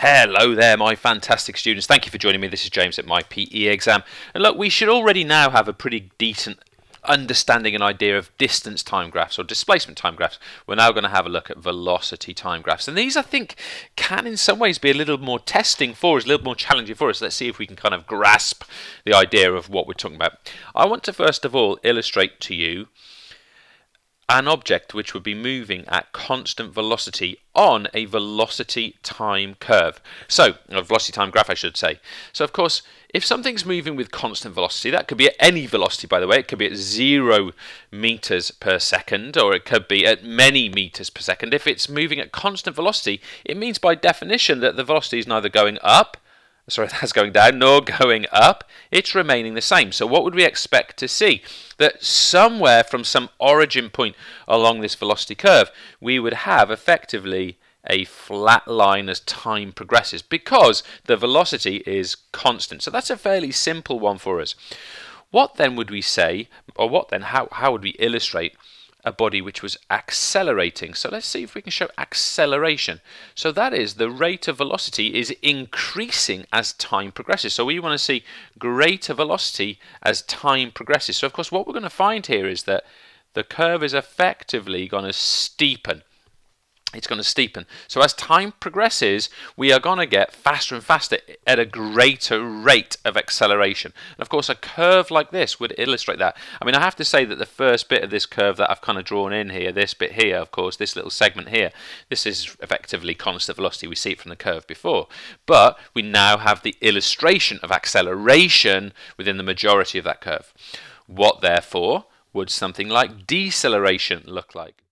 Hello there, my fantastic students. Thank you for joining me. This is James at my PE exam. And look, we should already now have a pretty decent understanding and idea of distance time graphs or displacement time graphs. We're now going to have a look at velocity time graphs. And these, I think, can in some ways be a little more testing for us, a little more challenging for us. Let's see if we can kind of grasp the idea of what we're talking about. I want to first of all illustrate to you an object which would be moving at constant velocity on a velocity time curve. So, a velocity time graph, I should say. So, of course, if something's moving with constant velocity, that could be at any velocity, by the way. It could be at 0 meters per second, or it could be at many meters per second. If it's moving at constant velocity, it means by definition that the velocity is neither going up, that's going down, nor going up. It's remaining the same. So what would we expect to see? That somewhere from some origin point along this velocity curve, we would have effectively a flat line as time progresses because the velocity is constant. So that's a fairly simple one for us. What then would we say, or how would we illustrate a body which was accelerating? So let's see if we can show acceleration. So that is, the rate of velocity is increasing as time progresses. So we want to see greater velocity as time progresses. So of course what we're going to find here is that the curve is effectively going to steepen. It's going to steepen. So as time progresses, we are going to get faster and faster at a greater rate of acceleration. And of course, a curve like this would illustrate that. I mean, I have to say that the first bit of this curve that I've kind of drawn in here, this bit here, of course, this little segment here, this is effectively constant velocity. We see it from the curve before. But we now have the illustration of acceleration within the majority of that curve. What, therefore, would something like deceleration look like?